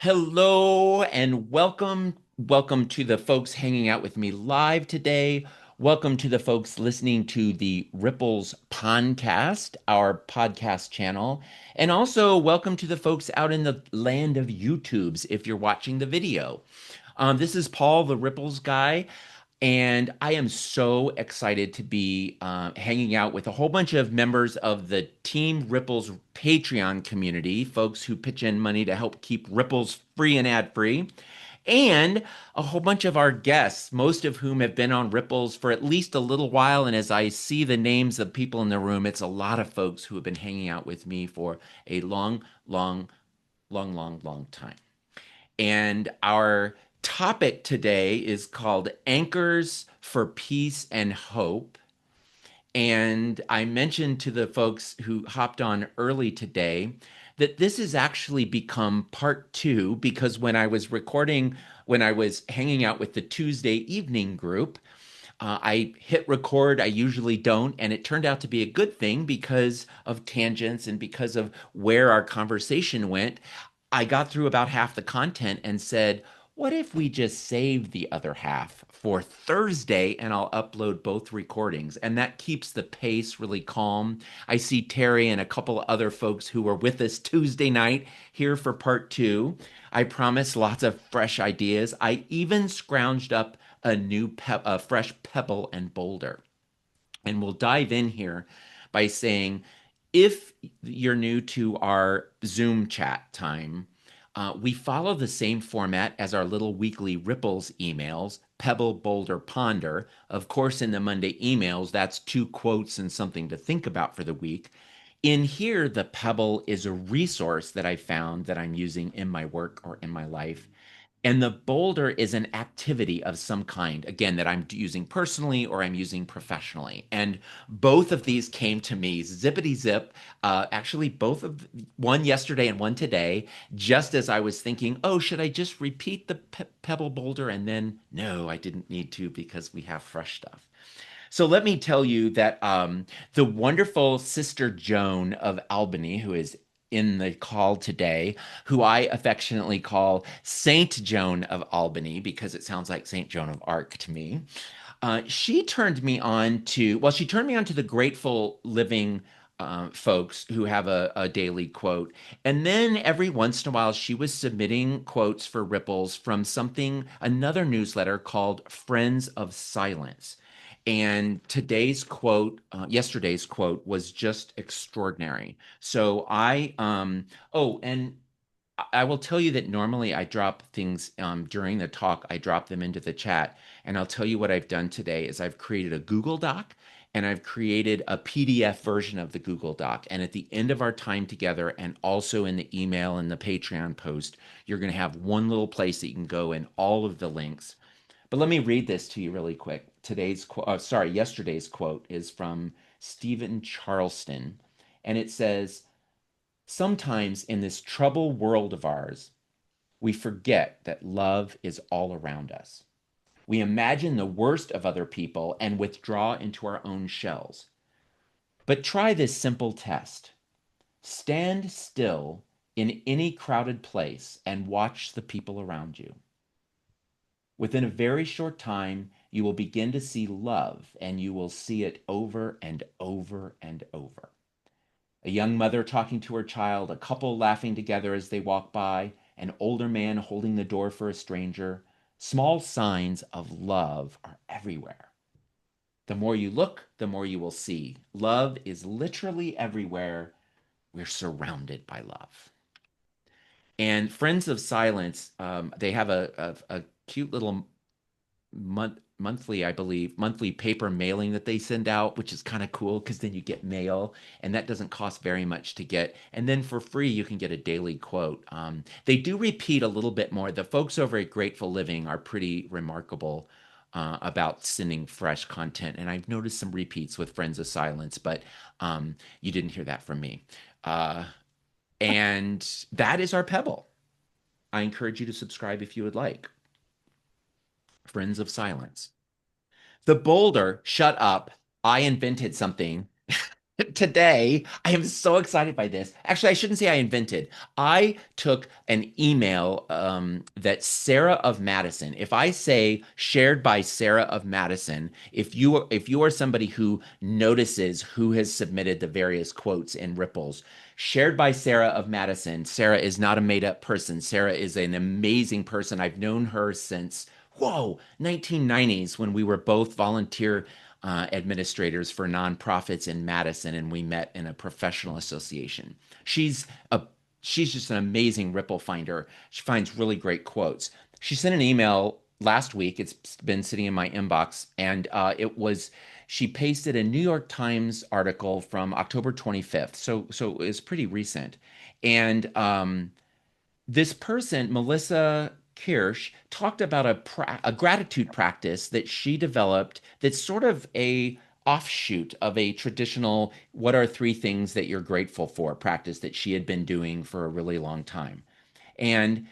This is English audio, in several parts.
Hello and welcome. Welcome to the folks hanging out with me live today. Welcome to the folks listening to the Ripples Podcast, our podcast channel. And also welcome to the folks out in the land of YouTubes if you're watching the video. This is Paul, the Ripples guy. And I am so excited to be hanging out with a whole bunch of members of the Team Ripples Patreon community, folks who pitch in money to help keep Ripples free and ad free, and a whole bunch of our guests, most of whom have been on Ripples for at least a little while. And as I see the names of people in the room, it's a lot of folks who have been hanging out with me for a long time. And our topic today is called Anchors for Peace and Hope. And I mentioned to the folks who hopped on early today that this has actually become part two because when I was hanging out with the Tuesday evening group, I hit record. I usually don't. And it turned out to be a good thing because of tangents and because of where our conversation went. I got through about half the content and said, what if we just save the other half for Thursday and I'll upload both recordings? And that keeps the pace really calm. I see Terry and a couple other folks who were with us Tuesday night here for part two. I promise lots of fresh ideas. I even scrounged up a fresh pebble and boulder. And we'll dive in here by saying, if you're new to our Zoom chat time, we follow the same format as our little weekly Ripples emails, Pebble, Boulder, Ponder. Of course, in the Monday emails, that's two quotes and something to think about for the week. In here, the Pebble is a resource that I found that I'm using in my work or in my life. And the boulder is an activity of some kind, again, that I'm using personally or I'm using professionally. And both of these came to me zippity zip, actually, both of one yesterday and one today, just as I was thinking, oh, should I just repeat the pebble boulder? And then, no, I didn't need to because we have fresh stuff. So let me tell you that the wonderful Sister Joan of Albany, who is in the call today, who I affectionately call Saint Joan of Albany because it sounds like Saint Joan of Arc to me. She turned me on to the Grateful Living folks who have a daily quote. And then every once in a while, she was submitting quotes for Ripples from another newsletter called Friends of Silence. And yesterday's quote was just extraordinary. And I will tell you that normally I drop things during the talk, I drop them into the chat. And I'll tell you what I've done today is I've created a Google Doc and I've created a PDF version of the Google Doc. And at the end of our time together, and also in the email and the Patreon post, you're going to have one little place that you can go in all of the links. But let me read this to you really quick. Yesterday's quote is from Stephen Charleston, and it says, sometimes in this troubled world of ours, we forget that love is all around us. We imagine the worst of other people and withdraw into our own shells. But try this simple test. Stand still in any crowded place and watch the people around you. Within a very short time, you will begin to see love, and you will see it over and over and over. A young mother talking to her child, a couple laughing together as they walk by, an older man holding the door for a stranger. Small signs of love are everywhere. The more you look, the more you will see. Love is literally everywhere. We're surrounded by love. And Friends of Silence, they have a cute little monthly, I believe, monthly paper mailing that they send out, which is kind of cool because then you get mail and that doesn't cost very much to get. And then for free, you can get a daily quote. They do repeat a little bit more. The folks over at Grateful Living are pretty remarkable about sending fresh content. And I've noticed some repeats with Friends of Silence, but you didn't hear that from me. And that is our Pebble. I encourage you to subscribe if you would like. Friends of Silence. The boulder, shut up. I invented something. today. I am so excited by this. Actually, I shouldn't say I invented. I took an email that Sarah of Madison. If I say shared by Sarah of Madison, if you are somebody who notices who has submitted the various quotes in Ripples, shared by Sarah of Madison. Sarah is not a made up person. Sarah is an amazing person. I've known her since, whoa, 1990s when we were both volunteer administrators for nonprofits in Madison, and we met in a professional association. She's a she's just an amazing Ripple finder. She finds really great quotes. She sent an email last week. It's been sitting in my inbox, and it was she pasted a New York Times article from October 25th. So it's pretty recent, and this person, Melissa Kirsch, talked about a gratitude practice that she developed that's sort of a offshoot of a traditional what are three things that you're grateful for practice that she had been doing for a really long time. And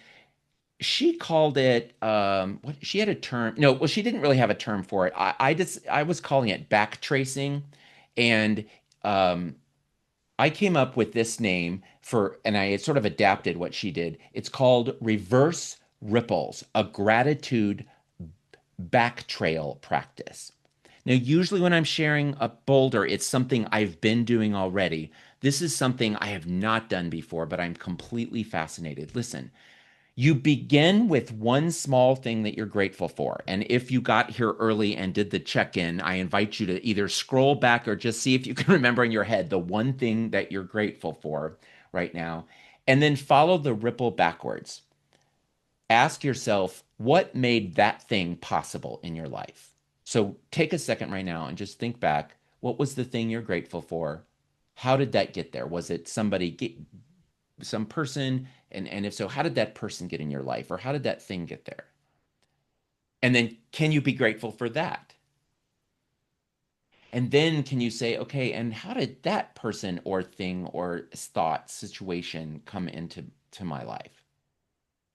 she called it what she had a term. No, well, she didn't really have a term for it. I was calling it back tracing. And um I came up with this name for, and I sort of adapted what she did. It's called Reverse Ripples, a gratitude back trail practice. Now, usually when I'm sharing a boulder, it's something I've been doing already. This is something I have not done before, but I'm completely fascinated. Listen, you begin with one small thing that you're grateful for. And if you got here early and did the check in, I invite you to either scroll back or just see if you can remember in your head the one thing that you're grateful for right now. And then follow the ripple backwards. Ask yourself what made that thing possible in your life. So take a second right now and just think back. What was the thing you're grateful for? How did that get there? Was it some person, and if so, how did that person get in your life, or how did that thing get there? And then can you be grateful for that? And then can you say, okay, and how did that person or thing or thought situation come into my life?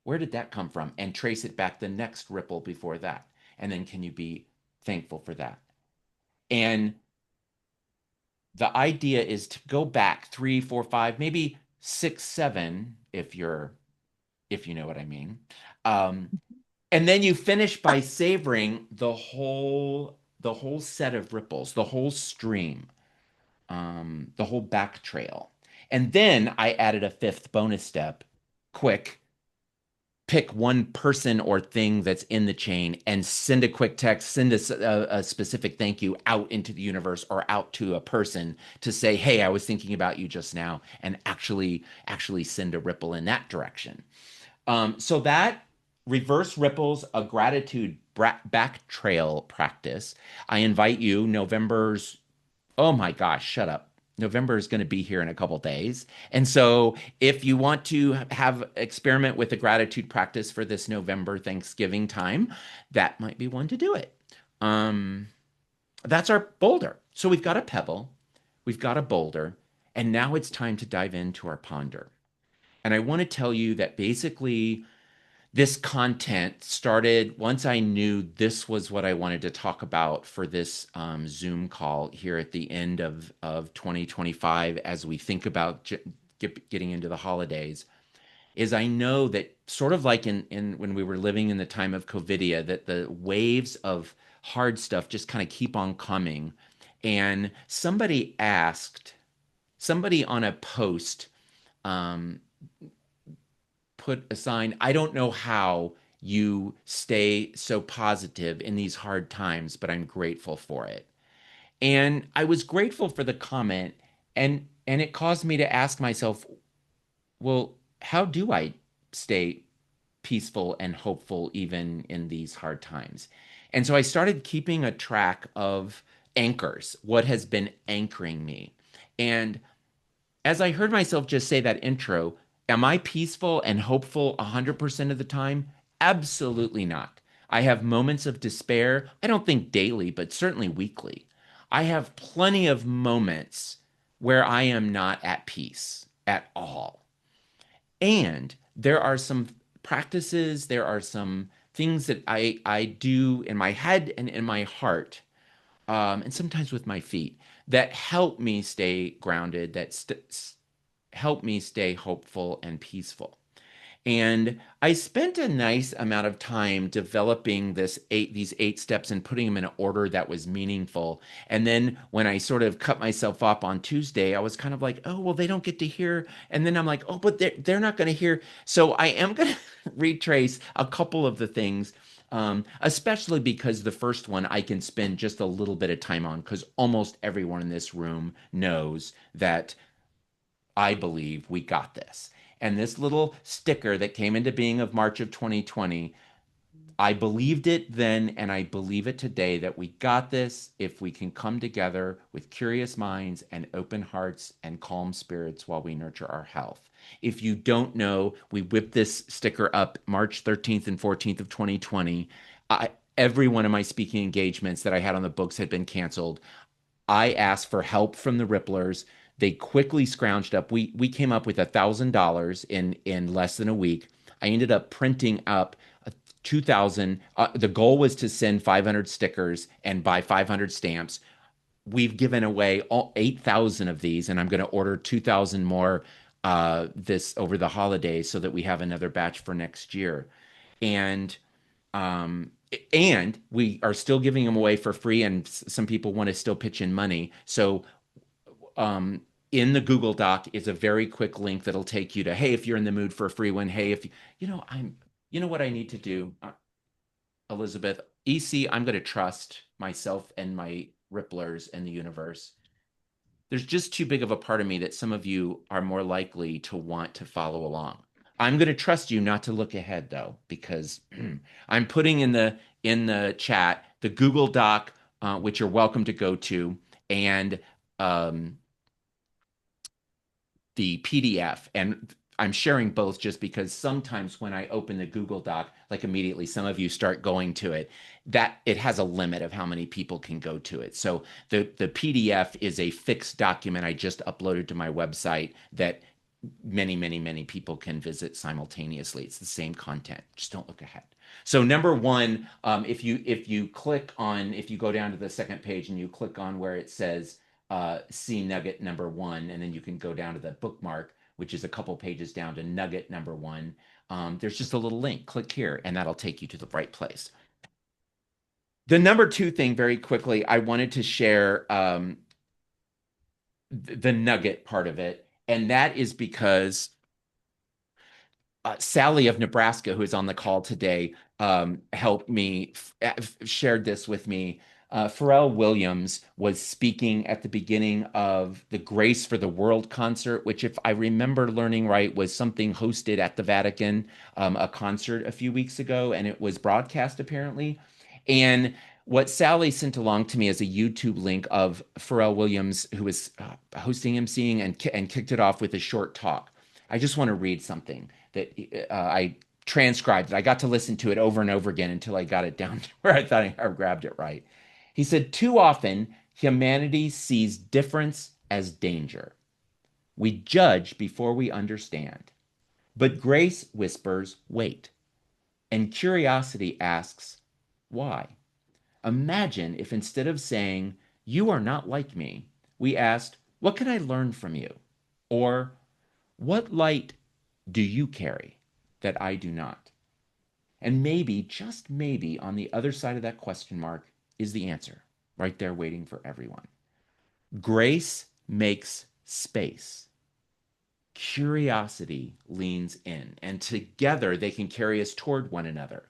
Where did that come from? And trace it back the next ripple before that. And then can you be thankful for that? And the idea is to go back three, four, five, maybe six, seven, if you know what I mean. Um, And then you finish by savoring the whole set of ripples, the whole stream, the whole back trail. And then I added a fifth bonus step. Quick, pick one person or thing that's in the chain and send a quick text, send a specific thank you out into the universe or out to a person to say, "Hey, I was thinking about you just now," and actually send a ripple in that direction. So that reverse ripples a gratitude back trail practice. I invite you, November's, oh my gosh, shut up. November is going to be here in a couple days. And so if you want to have experiment with the gratitude practice for this November Thanksgiving time, that might be one to do it. Um, that's our boulder. So we've got a pebble, we've got a boulder, and now it's time to dive into our ponder. And I want to tell you that basically this content started once I knew this was what I wanted to talk about for this Zoom call here at the end of 2025 as we think about getting into the holidays. Is I know that sort of like in when we were living in the time of COVIDia, that the waves of hard stuff just kind of keep on coming. And somebody on a post um, put a sign. I don't know how you stay so positive in these hard times, but I'm grateful for it. And I was grateful for the comment, and it caused me to ask myself, well, how do I stay peaceful and hopeful even in these hard times? And so I started keeping a track of anchors, what has been anchoring me. And as I heard myself just say that intro, am I peaceful and hopeful 100% of the time? Absolutely not. I have moments of despair. I don't think daily, but certainly weekly. I have plenty of moments where I am not at peace at all. And there are some practices, there are some things that I do in my head and in my heart, and sometimes with my feet, that help me stay grounded, help me stay hopeful and peaceful. And I spent a nice amount of time developing these 8 steps and putting them in an order that was meaningful. And then when I sort of cut myself up on Tuesday, I was kind of like, oh, well, they don't get to hear. And then I'm like, oh, but they're not going to hear. So I am going to retrace a couple of the things, especially because the first one I can spend just a little bit of time on because almost everyone in this room knows that I believe we got this. And this little sticker that came into being of March of 2020, I believed it then and I believe it today that we got this if we can come together with curious minds and open hearts and calm spirits while we nurture our health. If you don't know, we whipped this sticker up March 13th and 14th of 2020. I, every one of my speaking engagements that I had on the books had been canceled. I asked for help from the Ripplers. They quickly scrounged up. We came up with $1,000 in less than a week. I ended up printing up 2,000. The goal was to send 500 stickers and buy 500 stamps. We've given away 8,000 of these, and I'm going to order 2,000 more this over the holidays so that we have another batch for next year. And um, and we are still giving them away for free, and some people want to still pitch in money. So um, in the Google Doc is a very quick link that'll take you to, hey, if you're in the mood for a free one, hey, if you know what I need to do, Elizabeth, EC, I'm going to trust myself and my Ripplers and the universe. There's just too big of a part of me that some of you are more likely to want to follow along. I'm going to trust you not to look ahead though, because I'm putting in the chat the Google Doc, which you're welcome to go to, and um, the PDF. And I'm sharing both just because sometimes when I open the Google Doc, like immediately some of you start going to it, that it has a limit of how many people can go to it. So the PDF is a fixed document I just uploaded to my website that many people can visit simultaneously. It's the same content. Just don't look ahead. So number one, if you go down to the second page and you click on where it says see nugget number one, and then you can go down to the bookmark, which is a couple pages down to nugget number one. There's just a little link. Click here, and that'll take you to the right place. The number two thing, very quickly, I wanted to share the nugget part of it, and that is because Sally of Nebraska, who is on the call today, helped me, shared this with me. Pharrell Williams was speaking at the beginning of the Grace for the World concert, which, if I remember learning right, was something hosted at the Vatican, a concert a few weeks ago, and it was broadcast apparently. And what Sally sent along to me as a YouTube link of Pharrell Williams, who was hosting, emceeing, and kicked it off with a short talk. I just want to read something that I transcribed it. I got to listen to it over and over again until I got it down to where I thought I grabbed it right. He said, too often, humanity sees difference as danger. We judge before we understand. But grace whispers, wait. And curiosity asks, why? Imagine if instead of saying, you are not like me, we asked, what can I learn from you? Or, what light do you carry that I do not? And maybe, just maybe, on the other side of that question mark is the answer, right there waiting for everyone. Grace makes space. Curiosity leans in, and together they can carry us toward one another.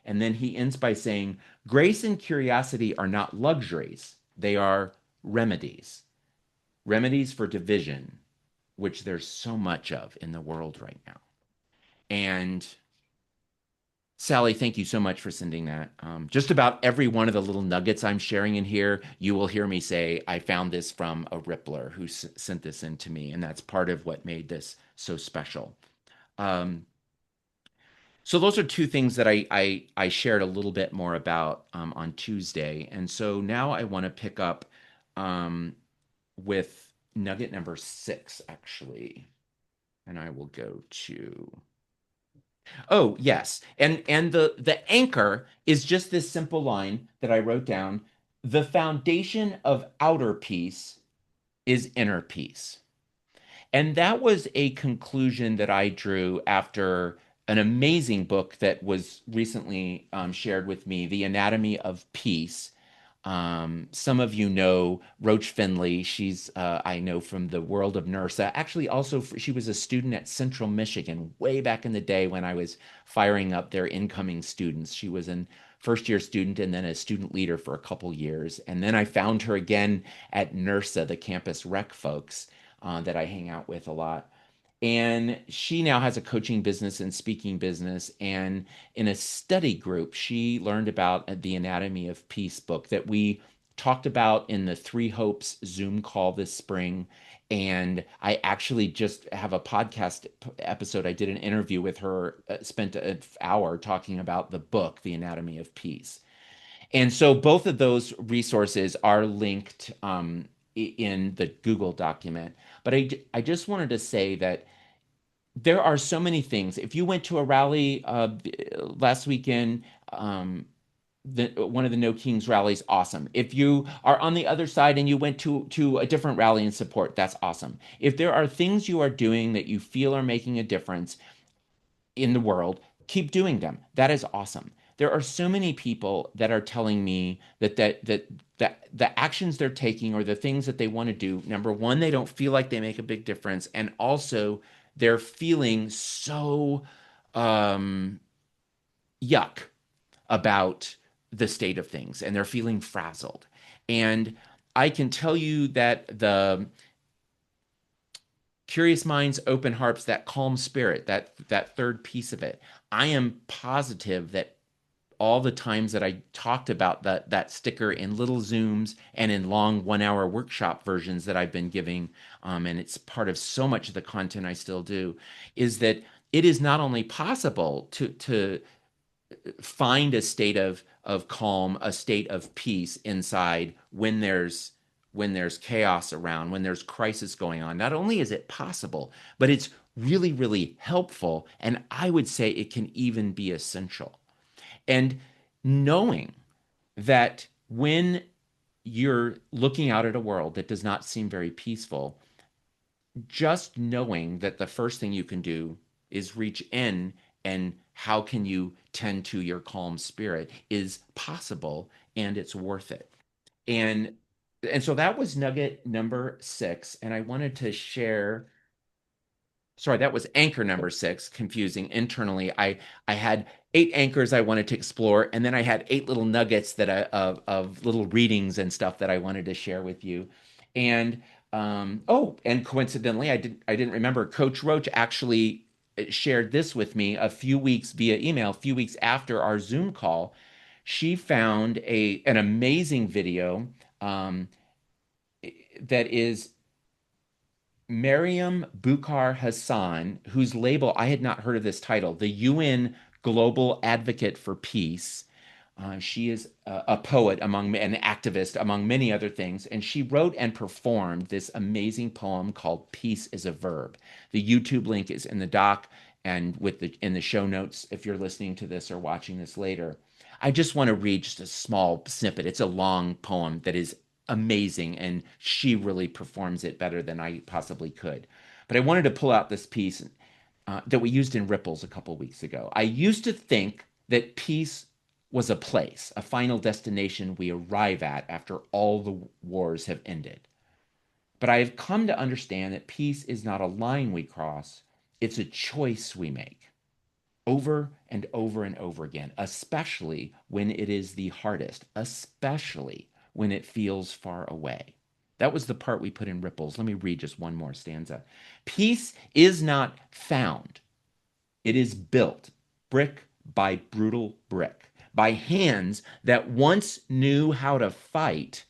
And then he ends by saying, grace and curiosity are not luxuries, they are remedies. Remedies for division, which there's so much of in the world right now. And Sally, thank you so much for sending that. Just about every one of the little nuggets I'm sharing in here, you will hear me say, I found this from a Rippler who sent this in to me. And that's part of what made this so special. Um, so those are two things that I shared a little bit more about on Tuesday. And so now I want to pick up um, with nugget number 6, actually. And I will go to Oh, yes. And the anchor is just this simple line that I wrote down. the foundation of outer peace is inner peace. And that was a conclusion that I drew after an amazing book that was recently shared with me, The Anatomy of Peace. Some of you know Roach Finley. She's, I know from the world of NERSA. Actually, also, she was a student at Central Michigan way back in the day when I was firing up their incoming students. She was an first year student and then a student leader for a couple years. And then I found her again at NERSA, the campus rec folks that I hang out with a lot. And she now has a coaching business and speaking business. And in a study group, she learned about the Anatomy of Peace book that we talked about in the Three Hopes Zoom call this spring. And I actually just have a podcast episode. I did an interview with her, spent an hour talking about the book, The Anatomy of Peace. And so both of those resources are linked in the Google document. But I just wanted to say that there are so many things. If you went to a rally last weekend, one of the No Kings rallies, awesome. If you are on the other side and you went to a different rally in support, that's awesome. If there are things you are doing that you feel are making a difference in the world, keep doing them. That is awesome. There are so many people that are telling me that the actions they're taking or the things that they want to do, number one, they don't feel like they make a big difference, and also they're feeling so um, yuck about the state of things, and they're feeling frazzled. And I can tell you that the curious minds, open hearts, that calm spirit, that third piece of it. I am positive that all the times that I talked about that sticker in little Zooms and in long 1 hour workshop versions that I've been giving, and it's part of so much of the content I still do, is that it is not only possible to find a state of calm, a state of peace inside when there's chaos around, when there's crisis going on. Not only is it possible, but it's really, really helpful. And I would say it can even be essential. And knowing that when you're looking out at a world that does not seem very peaceful, just knowing that the first thing you can do is reach in, and how can you tend to your calm spirit is possible, and it's worth it. And so that was nugget number 6, and I wanted to share. Sorry, that was anchor number 6, confusing internally. I had 8 anchors I wanted to explore, and then I had 8 little nuggets that of little readings and stuff that I wanted to share with you. And oh, and coincidentally, I didn't remember. Coach Roach actually shared this with me a few weeks via email, a few weeks after our Zoom call. She found an amazing video um, that is Mariam Bukhar Hassan, whose label I had not heard of this title, the UN Global Advocate for Peace. She is a poet an activist among many other things, and she wrote and performed this amazing poem called "Peace is a Verb." The YouTube link is in the doc and in the show notes if you're listening to this or watching this later. I just want to read just a small snippet. It's a long poem that is amazing, and she really performs it better than I possibly could. But I wanted to pull out this piece that we used in Ripples a couple weeks ago. I used to think that peace was a place, a final destination we arrive at after all the wars have ended. But I have come to understand that peace is not a line we cross, it's a choice we make over and over and over again, especially when it is the hardest, especially when it feels far away. That was the part we put in Ripples. Let me read just one more stanza. Peace is not found, it is built brick by brutal brick, by hands that once knew how to fight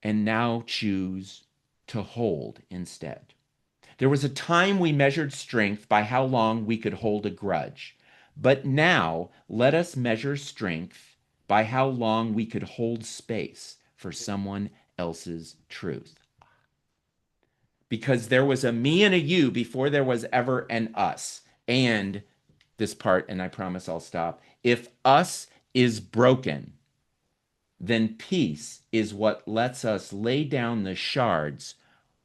and now choose to hold instead. There was a time we measured strength by how long we could hold a grudge. But now let us measure strength by how long we could hold space for someone else's truth. Because there was a me and a you before there was ever an us. And this part, and I promise I'll stop. If us is broken, then peace is what lets us lay down the shards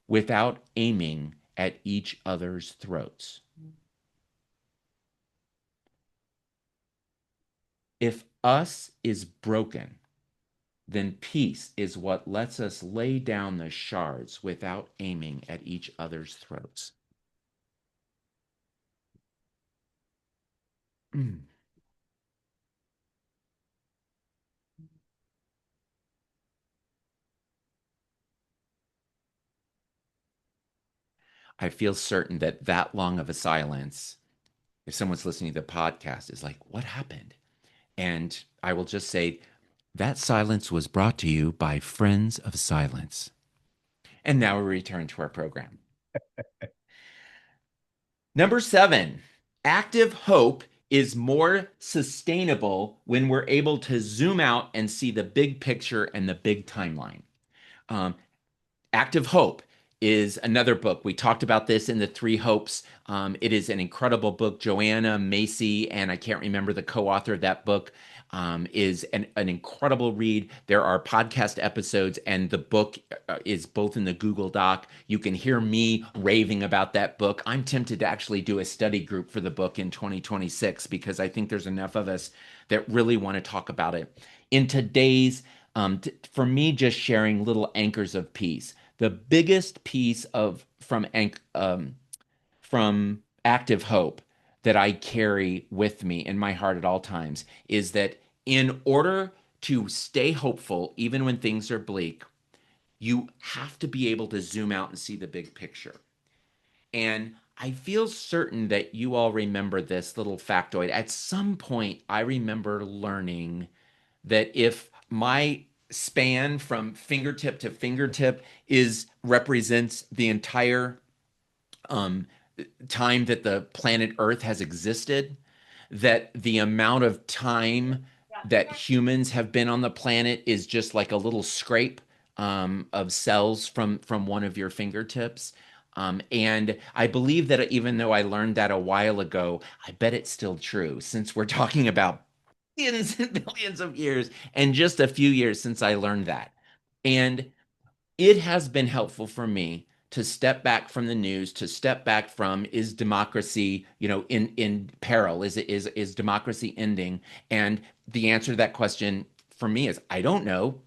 without aiming at each other's throats. If us is broken, then peace is what lets us lay down the shards without aiming at each other's throats. I feel certain that that long of a silence, if someone's listening to the podcast, is like, what happened? And I will just say, that silence was brought to you by Friends of Silence. And now we return to our program. Number 7, active hope is more sustainable when we're able to zoom out and see the big picture and the big timeline. Um, Active Hope is another book. We talked about this in the Three Hopes. It is an incredible book. Joanna Macy, and I can't remember the co-author of that book, is an incredible read. There are podcast episodes, and the book is both in the Google Doc. You can hear me raving about that book. I'm tempted to actually do a study group for the book in 2026 because I think there's enough of us that really want to talk about it. In today's for me, just sharing little anchors of peace. The biggest piece of from active hope that I carry with me in my heart at all times is that in order to stay hopeful, even when things are bleak, you have to be able to zoom out and see the big picture. And I feel certain that you all remember this little factoid. At some point, I remember learning that if my span from fingertip to fingertip is represents the entire um, time that the planet Earth has existed, that the amount of time that humans have been on the planet is just like a little scrape of cells from one of your fingertips. And I believe that even though I learned that a while ago, I bet it's still true since we're talking about billions and billions of years and just a few years since I learned that. And it has been helpful for me to step back from the news, to step back from is democracy, in peril? Is democracy ending? And the answer to that question for me is I don't know.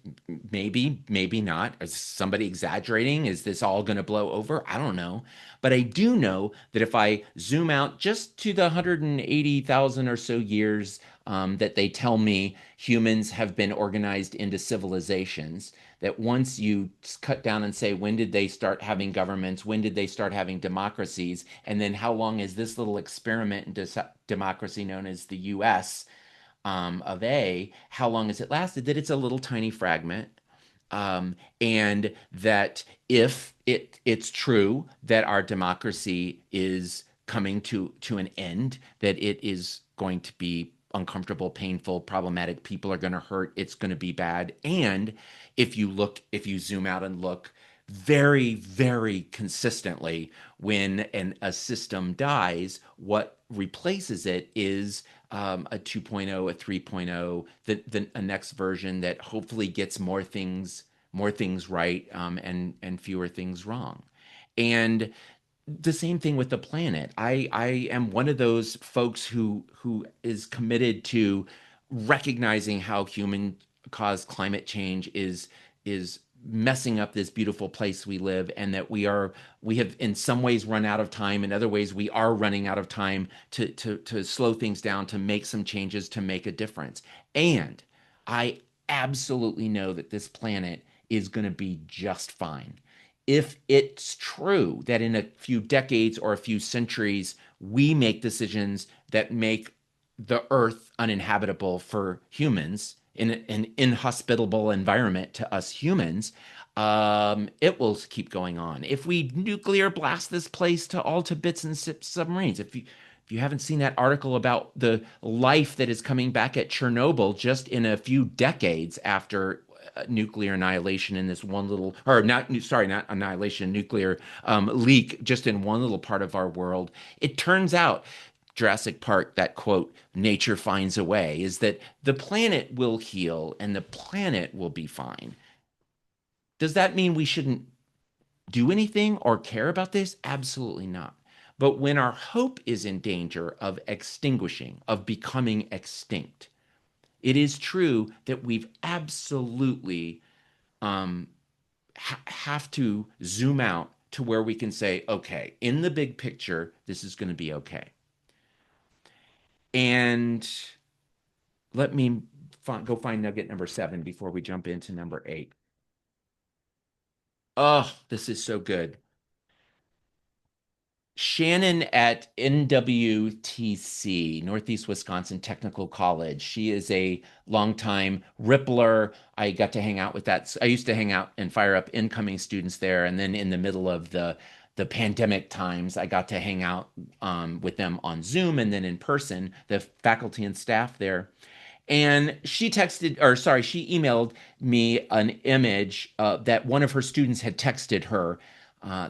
Maybe, maybe not. Is somebody exaggerating? Is this all going to blow over? I don't know. But I do know that if I zoom out just to the 180,000 or so years that they tell me humans have been organized into civilizations, that once you cut down and say, when did they start having governments? When did they start having democracies? And then how long is this little experiment in democracy known as the US of A? How long has it lasted? That it's a little tiny fragment. And that if it's true that our democracy is coming to an end, that it is going to be uncomfortable, painful, problematic. People are going to hurt. It's going to be bad. And if you zoom out and look very, very consistently, when a system dies, what replaces it is a 2.0, a 3.0, a next version that hopefully gets more things right, and fewer things wrong. And the same thing with the planet. I am one of those folks who is committed to recognizing how human caused climate change is messing up this beautiful place we live, and that we have in some ways run out of time, in other ways we are running out of time to slow things down, to make some changes, to make a difference. And I absolutely know that this planet is going to be just fine. If it's true that in a few decades or a few centuries, we make decisions that make the earth uninhabitable for humans, in an inhospitable environment to us humans, it will keep going on. If we nuclear blast this place to all to bits and submarines, if you haven't seen that article about the life that is coming back at Chernobyl just in a few decades after nuclear annihilation in this one little, or not, sorry, not annihilation, nuclear leak just in one little part of our world. It turns out Jurassic Park, that quote, nature finds a way, is that the planet will heal and the planet will be fine. Does that mean we shouldn't do anything or care about this? Absolutely not. But when our hope is in danger of extinguishing, of becoming extinct, it is true that we've absolutely um, have to zoom out to where we can say, okay, in the big picture, this is going to be okay. And let me go find nugget number 7 before we jump into number 8. Oh, this is so good. Shannon at NWTC, Northeast Wisconsin Technical College. She is a longtime Rippler. I got to hang out with that. I used to hang out and fire up incoming students there. And then in the middle of the pandemic times, I got to hang out with them on Zoom and then in person, the faculty and staff there. And she texted, or sorry, she emailed me an image that one of her students had texted her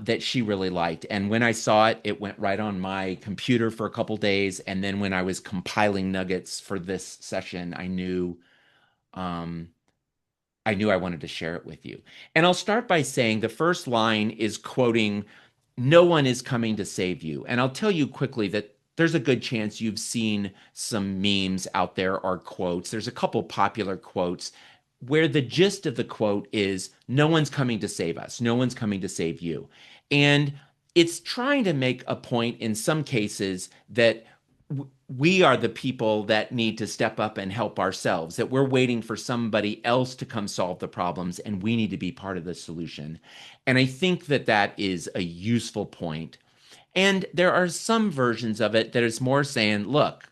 that she really liked. And when I saw it, it went right on my computer for a couple days. And then when I was compiling nuggets for this session, um, I knew I wanted to share it with you. And I'll start by saying the first line is quoting, "No one is coming to save you." And I'll tell you quickly that there's a good chance you've seen some memes out there or quotes. There's a couple popular quotes where the gist of the quote is, no one's coming to save us. No one's coming to save you. And it's trying to make a point in some cases that we are the people that need to step up and help ourselves, that we're waiting for somebody else to come solve the problems and we need to be part of the solution. And I think that that is a useful point. And there are some versions of it that is more saying, look,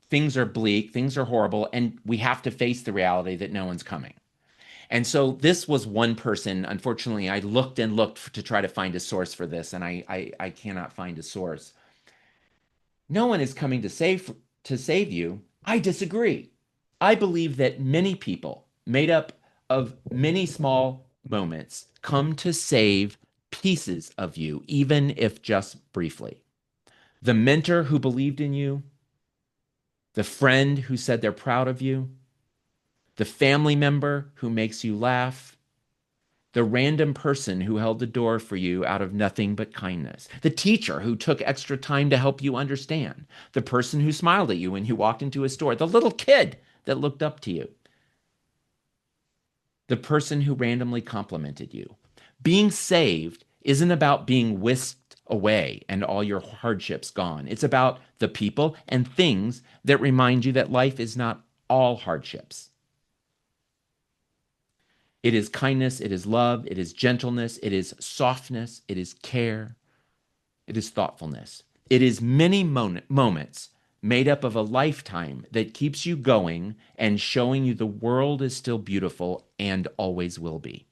things are bleak, things are horrible, and we have to face the reality that no one's coming. And so this was one person. Unfortunately, I looked and looked to try to find a source for this, and I cannot find a source. No one is coming to save you. I disagree. I believe that many people, made up of many small moments, come to save pieces of you, even if just briefly. The mentor who believed in you, the friend who said they're proud of you, the family member who makes you laugh, the random person who held the door for you out of nothing but kindness, the teacher who took extra time to help you understand, the person who smiled at you when you walked into a store, the little kid that looked up to you, the person who randomly complimented you. Being saved isn't about being whisked away and all your hardships gone. It's about the people and things that remind you that life is not all hardships. It is kindness, it is love, it is gentleness, it is softness, it is care, it is thoughtfulness. It is many moments made up of a lifetime that keeps you going and showing you the world is still beautiful and always will be.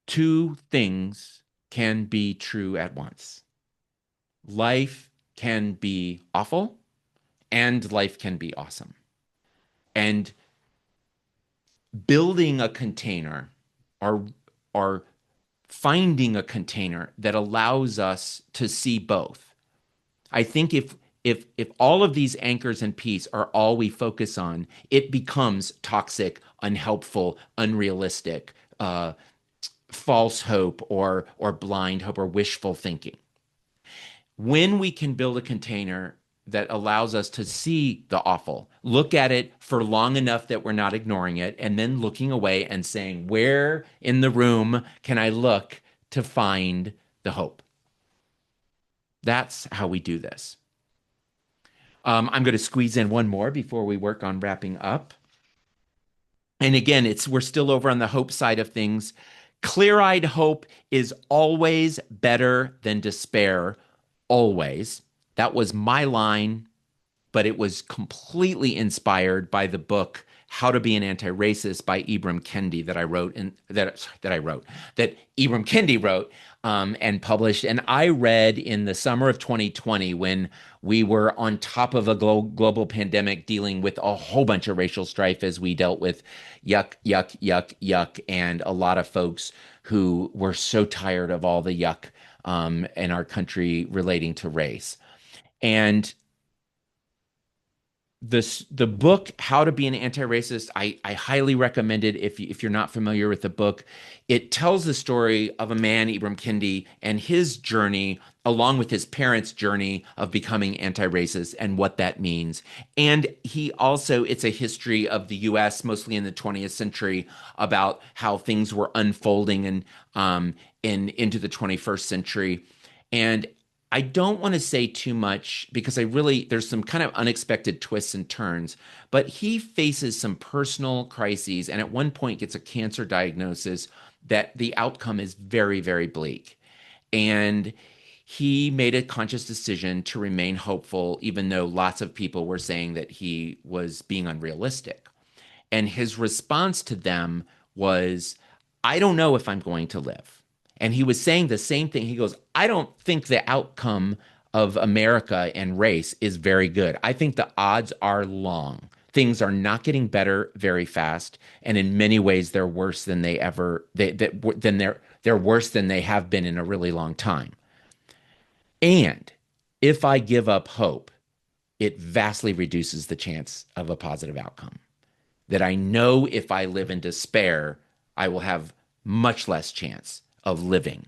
Two things can be true at once. Life can be awful and life can be awesome. And building a container or finding a container that allows us to see both. I think if all of these anchors and peace are all we focus on, it becomes toxic, unhelpful, unrealistic, false hope or blind hope or wishful thinking. When we can build a container that allows us to see the awful, look at it for long enough that we're not ignoring it, and then looking away and saying, where in the room can I look to find the hope? That's how we do this. I'm going to squeeze in one more before we work on wrapping up. And again, we're still over on the hope side of things. Clear-eyed hope is always better than despair, always. That was my line, but it was completely inspired by the book How to Be an Anti-Racist by Ibram Kendi that Ibram Kendi wrote and published. And I read in the summer of 2020 when we were on top of a global pandemic dealing with a whole bunch of racial strife as we dealt with yuck, yuck, yuck, yuck, and a lot of folks who were so tired of all the yuck in our country relating to race. And the book How to Be an Anti-Racist, I highly recommend it if you're not familiar with the book. It tells the story of a man, Ibram Kendi, and his journey along with his parents' journey of becoming anti-racist and what that means. And he also, it's a history of the US mostly in the 20th century about how things were unfolding and into the 21st century. And I don't want to say too much because there's some kind of unexpected twists and turns, but he faces some personal crises and at one point gets a cancer diagnosis that the outcome is very, very bleak. And he made a conscious decision to remain hopeful, even though lots of people were saying that he was being unrealistic. And his response to them was, I don't know if I'm going to live. And he was saying the same thing. He goes, I don't think the outcome of America and race is very good. I think the odds are long. Things are not getting better very fast, and in many ways, they're worse than they're worse than they have been in a really long time. And if I give up hope, it vastly reduces the chance of a positive outcome. That I know if I live in despair, I will have much less chance of living,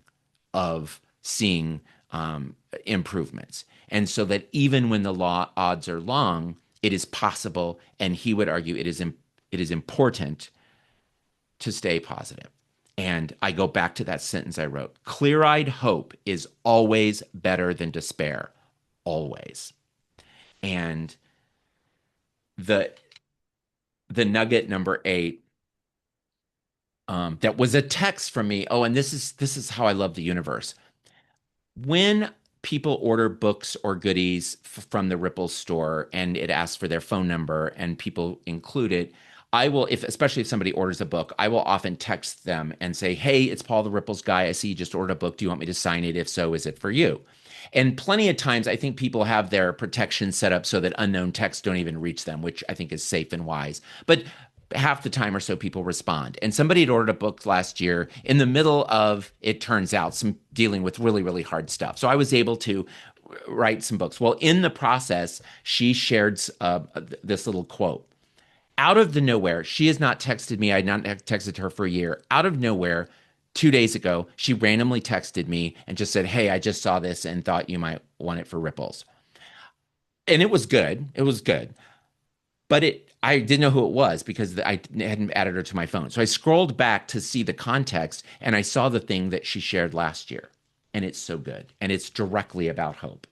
of seeing improvements. And so that even when the law odds are long, it is possible, and he would argue it is important to stay positive. And I go back to that sentence I wrote. Clear-eyed hope is always better than despair. Always. And the the nugget number 8, that was a text from me. Oh, and this is how I love the universe. When people order books or goodies from the Ripple store and it asks for their phone number and people include it, I will, if especially if somebody orders a book, I will often text them and say, "Hey, it's Paul the Ripples guy. I see you just ordered a book. Do you want me to sign it? If so, is it for you?" And plenty of times, I think people have their protection set up so that unknown texts don't even reach them, which I think is safe and wise. But half the time or so, people respond. And somebody had ordered a book last year in the middle of, it turns out, some dealing with really, really hard stuff. So I was able to write some books. Well, in the process, she shared this little quote. Out of the nowhere, she has not texted me. I had not texted her for a year. Out of nowhere, 2 days ago, she randomly texted me and just said, "Hey, I just saw this and thought you might want it for Ripples." And it was good. It was good. But I didn't know who it was because I hadn't added her to my phone. So I scrolled back to see the context and I saw the thing that she shared last year. And it's so good. And it's directly about hope.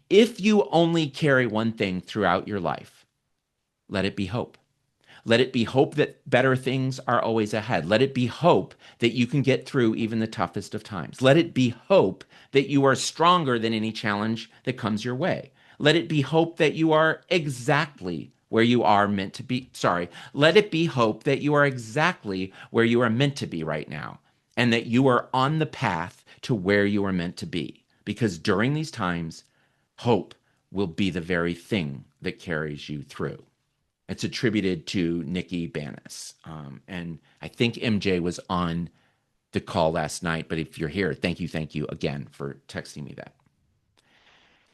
If you only carry one thing throughout your life, let it be hope. Let it be hope that better things are always ahead. Let it be hope that you can get through even the toughest of times. Let it be hope that you are stronger than any challenge that comes your way. Let it be hope that you are exactly where you are meant to be. Sorry. Let it be hope that you are exactly where you are meant to be right now and that you are on the path to where you are meant to be. Because during these times, hope will be the very thing that carries you through. It's attributed to Nikki Banas. And I think MJ was on the call last night, but if you're here, thank you again for texting me that.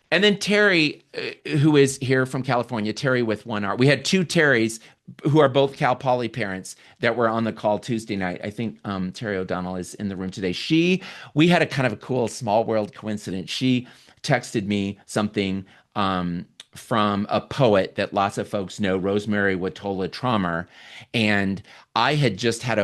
And then Terry, who is here from California, Terry with 1R. We had two Terrys who are both Cal Poly parents that were on the call Tuesday night. I think Terry O'Donnell is in the room today. We had a kind of a cool small world coincidence. She texted me something from a poet that lots of folks know, Rosemary Watola Traumer. And I had just had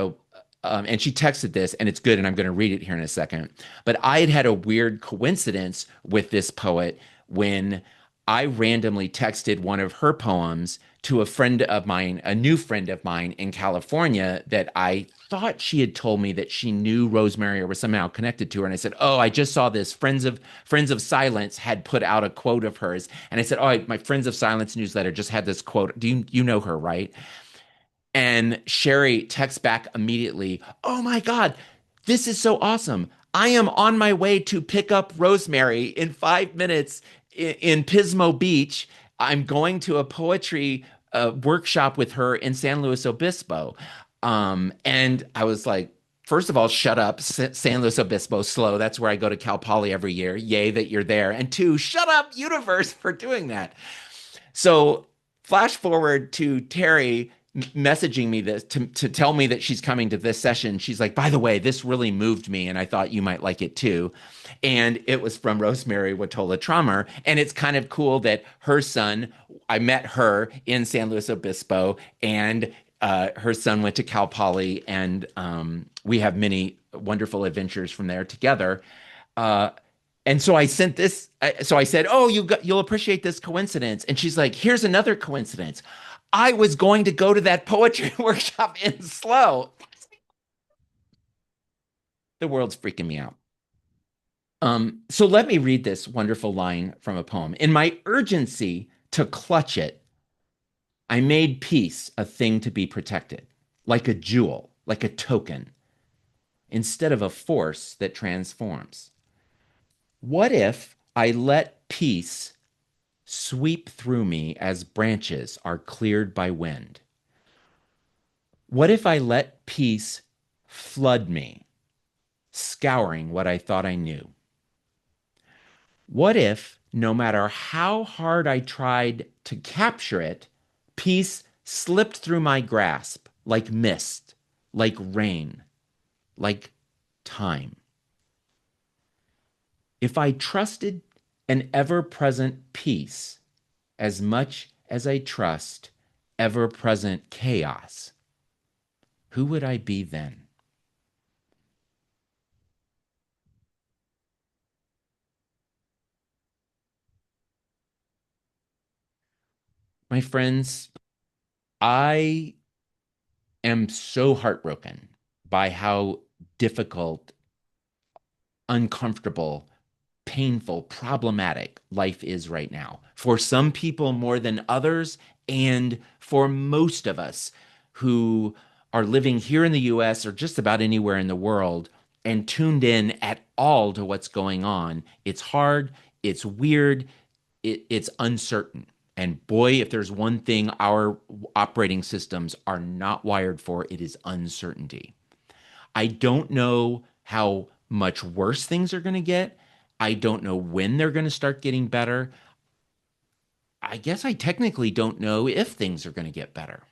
and she texted this, and it's good, and I'm going to read it here in a second. But I had a weird coincidence with this poet when I randomly texted one of her poems to a friend of mine, a new friend of mine in California that I thought she had told me that she knew Rosemary or was somehow connected to her. And I said, "Oh, I just saw this. Friends of Silence had put out a quote of hers." And I said, "Oh, my Friends of Silence newsletter just had this quote. Do you know her, right?" And Sherry texts back immediately, "Oh my God, this is so awesome. I am on my way to pick up Rosemary in 5 minutes in Pismo Beach. I'm going to a poetry workshop with her in San Luis Obispo." And I was like, first of all, shut up, San Luis Obispo, slow. That's where I go to Cal Poly every year. Yay that you're there. And two, shut up, universe, for doing that. So flash forward to Terry messaging me this to tell me that she's coming to this session. She's like, by the way, this really moved me, and I thought you might like it too. And it was from Rosemary Watola Trummer. And it's kind of cool that her son, I met her in San Luis Obispo, and her son went to Cal Poly, and we have many wonderful adventures from there together. Uh, and so I sent this. So I said, "Oh, you'll appreciate this coincidence." And she's like, "Here's another coincidence. I was going to go to that poetry workshop in SLO." The world's freaking me out. So let me read this wonderful line from a poem. In my urgency to clutch it, I made peace a thing to be protected, like a jewel, like a token, instead of a force that transforms. What if I let peace sweep through me as branches are cleared by wind? What if I let peace flood me, scouring what I thought I knew? What if, no matter how hard I tried to capture it, peace slipped through my grasp like mist, like rain, like time? If I trusted an ever present peace as much as I trust ever present chaos, who would I be then? My friends, I am so heartbroken by how difficult, uncomfortable, painful, problematic life is right now. For some people more than others, and for most of us who are living here in the US or just about anywhere in the world and tuned in at all to what's going on, it's hard, it's weird, it's uncertain. And boy, if there's one thing our operating systems are not wired for, it is uncertainty. I don't know how much worse things are going to get. I don't know when they're going to start getting better. I guess I technically don't know if things are going to get better.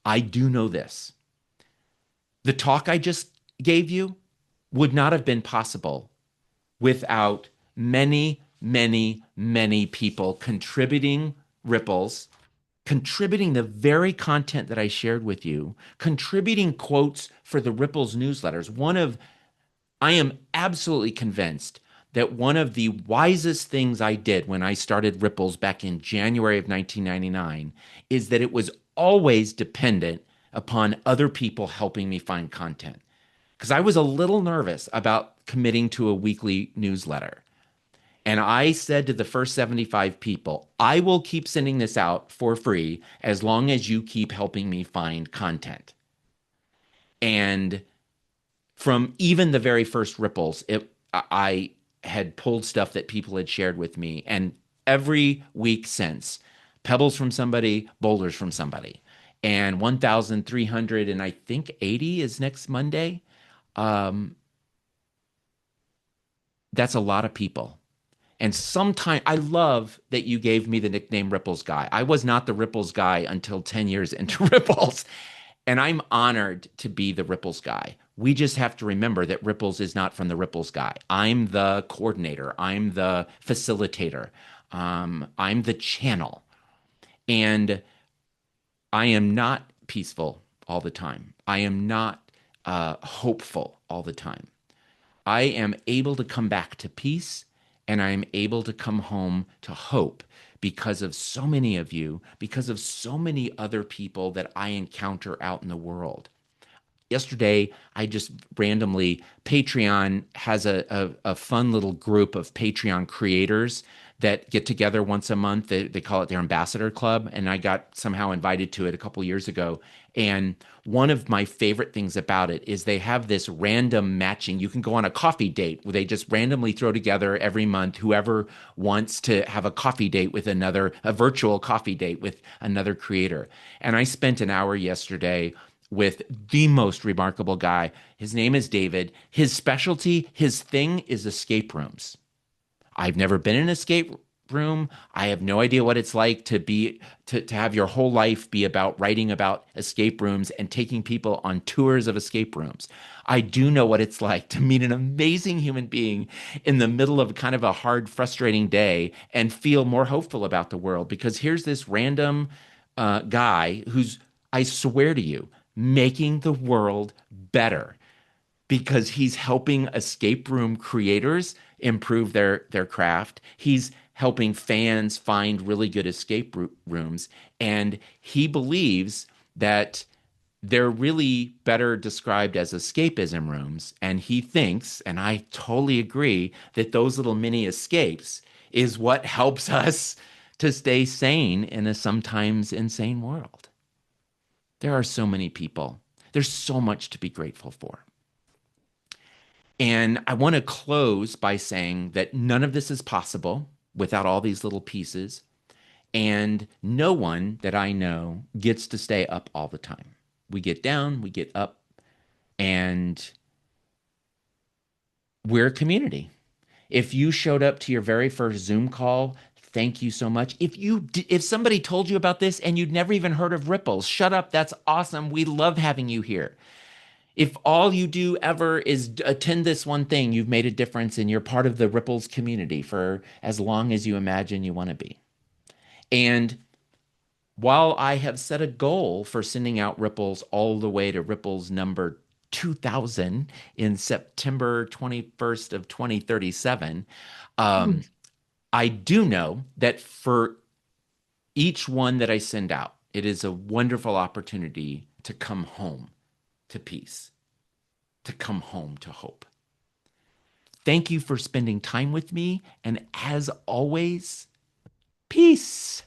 I do know this. The talk I just gave you would not have been possible without many, many, many people contributing ripples, contributing the very content that I shared with you, contributing quotes for the Ripples newsletters. I am absolutely convinced that one of the wisest things I did when I started Ripples back in January of 1999 is that it was always dependent upon other people helping me find content. Because I was a little nervous about committing to a weekly newsletter. And I said to the first 75 people, I will keep sending this out for free as long as you keep helping me find content. And from even the very first ripples, I had pulled stuff that people had shared with me. And every week since, pebbles from somebody, boulders from somebody. And 1,300, and I think 80 is next Monday. Um, that's a lot of people. And sometimes I love that you gave me the nickname Ripples Guy. I was not the Ripples Guy until 10 years into Ripples. And I'm honored to be the Ripples Guy. We just have to remember that Ripples is not from the Ripples Guy. I'm the coordinator, I'm the facilitator, I'm the channel. And I am not peaceful all the time. I am not hopeful all the time. I am able to come back to peace, and I am able to come home to hope because of so many of you, because of so many other people that I encounter out in the world. Yesterday, I just randomly, Patreon has a fun little group of Patreon creators that get together once a month. They call it their ambassador club. And I got somehow invited to it a couple years ago. And one of my favorite things about it is they have this random matching. You can go on a coffee date where they just randomly throw together every month whoever wants to have a coffee date with another, a virtual coffee date with another creator. And I spent an hour yesterday with the most remarkable guy. His name is David. His specialty, his thing is escape rooms. I've never been in an escape room. I have no idea what it's like to have your whole life be about writing about escape rooms and taking people on tours of escape rooms. I do know what it's like to meet an amazing human being in the middle of kind of a hard, frustrating day and feel more hopeful about the world because here's this random guy who's, I swear to you, making the world better because he's helping escape room creators improve their craft. He's helping fans find really good rooms, and he believes that they're really better described as escapism rooms. And he thinks, and I totally agree, that those little mini escapes is what helps us to stay sane in a sometimes insane world. There are so many people. There's so much to be grateful for. And I want to close by saying that none of this is possible without all these little pieces. And no one that I know gets to stay up all the time. We get down, we get up, and we're a community. If you showed up to your very first Zoom call, thank you so much. If somebody told you about this and you'd never even heard of Ripples, shut up. That's awesome. We love having you here. If all you do ever is attend this one thing, you've made a difference and you're part of the Ripples community for as long as you imagine you want to be. And while I have set a goal for sending out Ripples all the way to Ripples number 2000 in September 21st of 2037, um, I do know that for each one that I send out, it is a wonderful opportunity to come home to peace, to come home to hope. Thank you for spending time with me. And as always, peace.